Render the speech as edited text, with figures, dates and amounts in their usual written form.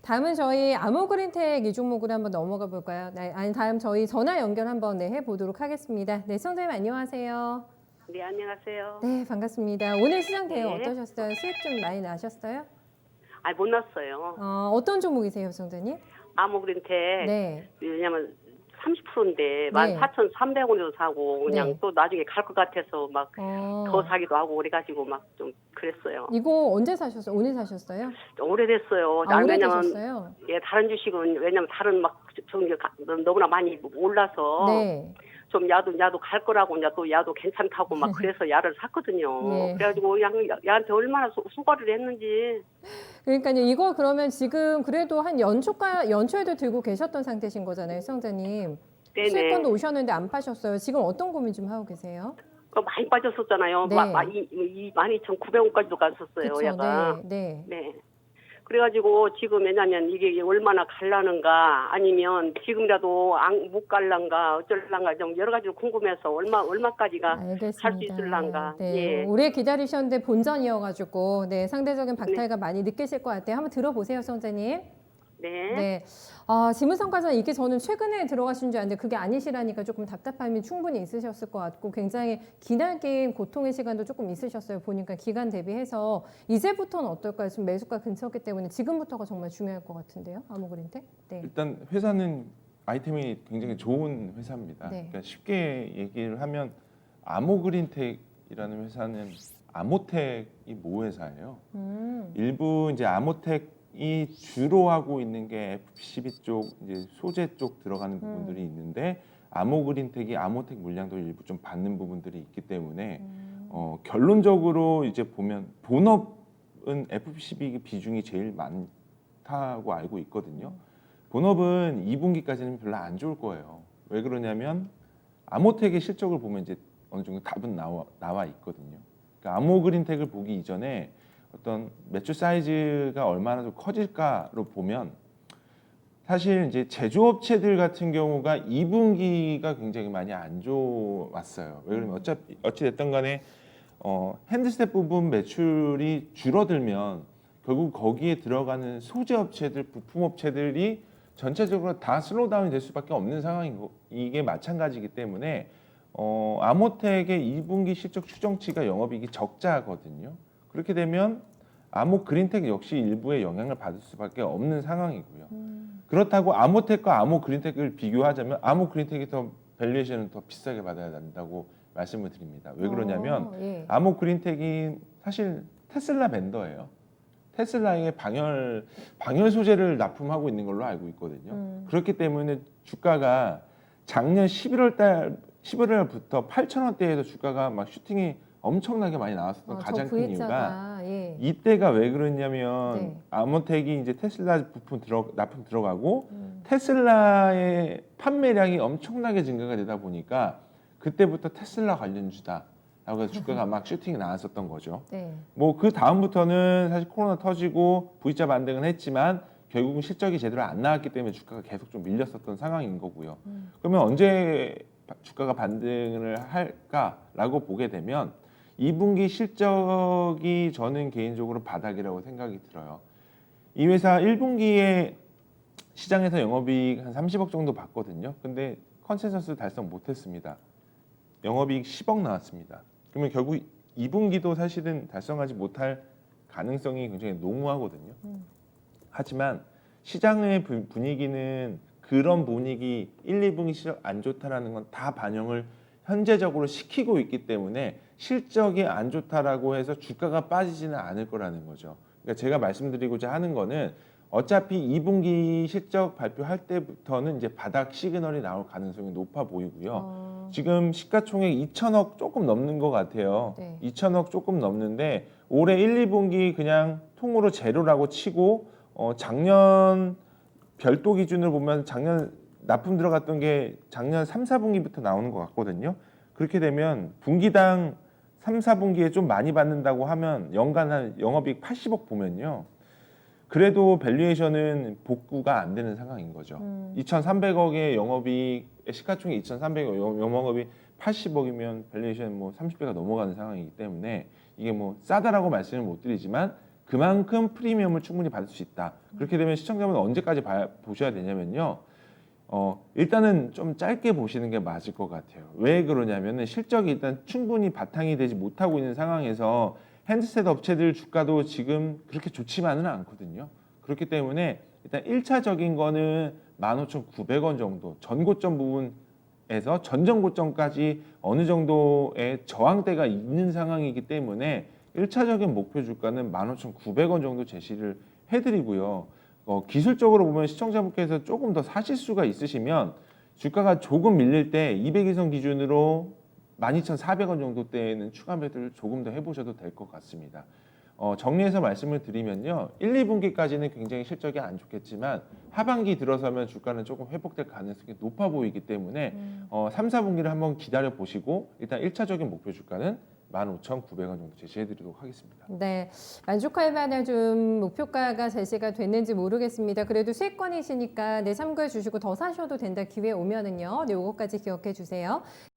다음은 저희 아모그린텍 이 종목으로 한번 넘어가 볼까요? 네, 아니 다음 저희 전화 연결 한번 네, 해보도록 하겠습니다. 네, 시청자님 안녕하세요. 네, 안녕하세요. 네, 반갑습니다. 오늘 시장 대응 네. 어떠셨어요? 수익 좀 많이 나셨어요? 못 났어요. 어떤 종목이세요, 시청자님? 아모그린텍, 네, 왜냐면 30%인데 네, 14,300원에서 사고, 그냥 네. 또 나중에 갈 것 같아서 막 더 어, 사기도 하고, 그래가지고 막 좀 그랬어요. 이거 언제 사셨어요? 오늘 사셨어요? 오래됐어요. 아, 왜냐면, 오래되셨어요? 예, 다른 주식은, 왜냐면 다른 막, 너무나 많이 올라서, 네, 좀 야도 갈 거라고, 이제 또 야도 괜찮다고 막 그래서 야를 샀거든요. 예. 그래가지고 야한테 얼마나 수고를 했는지. 그러니까요, 이거 그러면 지금 그래도 한 연초에도 들고 계셨던 상태신 거잖아요, 시청자님. 수익권도 네네. 오셨는데 안 파셨어요. 지금 어떤 고민 좀 하고 계세요? 많이 빠졌었잖아요. 네. 12,900원까지도 갔었어요, 그쵸, 야가. 네, 네. 네. 그래가지고 지금 왜냐면 이게 얼마나 갈라는가 아니면 지금이라도 못 갈란가 어쩔란가 좀 여러 가지로 궁금해서 얼마까지가 갈 수 알겠습니다. 있을란가. 네, 예. 오래 기다리셨는데 본전이어가지고, 네, 상대적인 네. 박탈감 많이 느끼실 것 같아요. 한번 들어보세요, 시청자님. 네. 네. 지문상가전 이게 저는 최근에 들어가신 줄 알았는데 그게 아니시라니까 조금 답답함이 충분히 있으셨을 것 같고 굉장히 기나긴 고통의 시간도 조금 있으셨어요. 보니까 기간 대비해서 이제부터는 어떨까요? 지금 매수가 근처기 때문에 지금부터가 정말 중요할 것 같은데요. 아모그린텍? 네. 일단 회사는 아이템이 굉장히 좋은 회사입니다. 네. 그러니까 쉽게 얘기를 하면 아모그린텍이라는 회사는 아모텍이 모 회사예요. 일부 이제 아모텍이 주로 하고 있는 게 FCB 쪽 이제 소재 쪽 들어가는 부분들이 있는데 아모그린텍이 아모텍 물량도 일부 좀 받는 부분들이 있기 때문에 결론적으로 이제 보면 본업은 FCB 비중이 제일 많다고 알고 있거든요. 본업은 2분기까지는 별로 안 좋을 거예요. 왜 그러냐면 아모텍의 실적을 보면 이제 어느 정도 답은 나와 있거든요. 그러니까 아모그린텍을 보기 이전에 어떤 매출 사이즈가 얼마나 좀 커질까로 보면 사실 이제 제조업체들 같은 경우가 2분기가 굉장히 많이 안 좋았어요. 왜 그러면 어찌 됐든 간에 핸드셋 부분 매출이 줄어들면 결국 거기에 들어가는 소재 업체들, 부품 업체들이 전체적으로 다 슬로우다운이 될 수밖에 없는 상황인 거 이게 마찬가지이기 때문에 아모텍의 2분기 실적 추정치가 영업이익이 적자거든요. 그렇게 되면 아모그린텍 역시 일부의 영향을 받을 수밖에 없는 상황이고요. 그렇다고 아모텍과 아모그린텍을 비교하자면 아모그린텍이 더 밸류에이션은 더 비싸게 받아야 된다고 말씀을 드립니다. 왜 그러냐면 예. 아모그린텍이 사실 테슬라 벤더예요. 테슬라의 방열 소재를 납품하고 있는 걸로 알고 있거든요. 그렇기 때문에 주가가 작년 11월부터 8,000원대에서 주가가 막 슈팅이 엄청나게 많이 나왔었던 가장 큰 이유가 예. 이때가 왜 그러냐면 네. 아모텍이 이제 테슬라 부품 납품 들어가고 테슬라의 판매량이 엄청나게 증가가 되다 보니까 그때부터 테슬라 관련주다. 라고 해서 주가가 막 슈팅이 나왔었던 거죠. 네. 뭐 그 다음부터는 사실 코로나 터지고 V자 반등은 했지만 결국은 실적이 제대로 안 나왔기 때문에 주가가 계속 좀 밀렸었던 상황인 거고요. 그러면 언제 주가가 반등을 할까라고 보게 되면 2분기 실적이 저는 개인적으로 바닥이라고 생각이 들어요. 이 회사 1분기에 시장에서 영업이익 한 30억 정도 봤거든요. 근데 컨센서스 달성 못했습니다. 영업이익 10억 나왔습니다. 그러면 결국 2분기도 사실은 달성하지 못할 가능성이 굉장히 농후하거든요. 하지만 시장의 분위기는 그런 분위기 1, 2분기 실적 안 좋다라는 건 다 반영을 현재적으로 시키고 있기 때문에 실적이 안 좋다라고 해서 주가가 빠지지는 않을 거라는 거죠. 그러니까 제가 말씀드리고자 하는 거는 어차피 2분기 실적 발표할 때부터는 이제 바닥 시그널이 나올 가능성이 높아 보이고요. 지금 시가총액 2천억 조금 넘는 것 같아요. 네. 2천억 조금 넘는데 올해 1, 2분기 그냥 통으로 제로라고 치고 작년 별도 기준으로 보면 작년 납품 들어갔던 게 작년 3, 4분기부터 나오는 것 같거든요. 그렇게 되면 분기당 3, 4분기에 좀 많이 받는다고 하면 연간 한 영업이익 80억 보면요. 그래도 밸류에이션은 복구가 안 되는 상황인 거죠. 2,300억의 영업이익, 시가총액 2,300억 영업이익 80억이면 밸류에이션 뭐 30배가 넘어가는 상황이기 때문에 이게 뭐 싸다라고 말씀을 못 드리지만 그만큼 프리미엄을 충분히 받을 수 있다. 그렇게 되면 시청자분은 언제까지 보셔야 되냐면요. 일단은 좀 짧게 보시는 게 맞을 것 같아요. 왜 그러냐면은 실적이 일단 충분히 바탕이 되지 못하고 있는 상황에서 핸드셋 업체들 주가도 지금 그렇게 좋지만은 않거든요. 그렇기 때문에 일단 1차적인 거는 15,900원 정도 전고점 부분에서 전전고점까지 어느 정도의 저항대가 있는 상황이기 때문에 1차적인 목표 주가는 15,900원 정도 제시를 해드리고요. 기술적으로 보면 시청자분께서 조금 더 사실 수가 있으시면 주가가 조금 밀릴 때 200일선 기준으로 12,400원 정도 대에는 추가 매도를 조금 더 해보셔도 될 것 같습니다. 정리해서 말씀을 드리면요. 1, 2분기까지는 굉장히 실적이 안 좋겠지만 하반기 들어서면 주가는 조금 회복될 가능성이 높아 보이기 때문에 3, 4분기를 한번 기다려 보시고 일단 1차적인 목표 주가는 15,900원 정도 제시해 드리도록 하겠습니다. 네, 만족할 만한 좀 목표가가 제시가 됐는지 모르겠습니다. 그래도 수익권이시니까 네, 참고해 주시고 더 사셔도 된다 기회 오면은요. 네, 요거까지 기억해 주세요.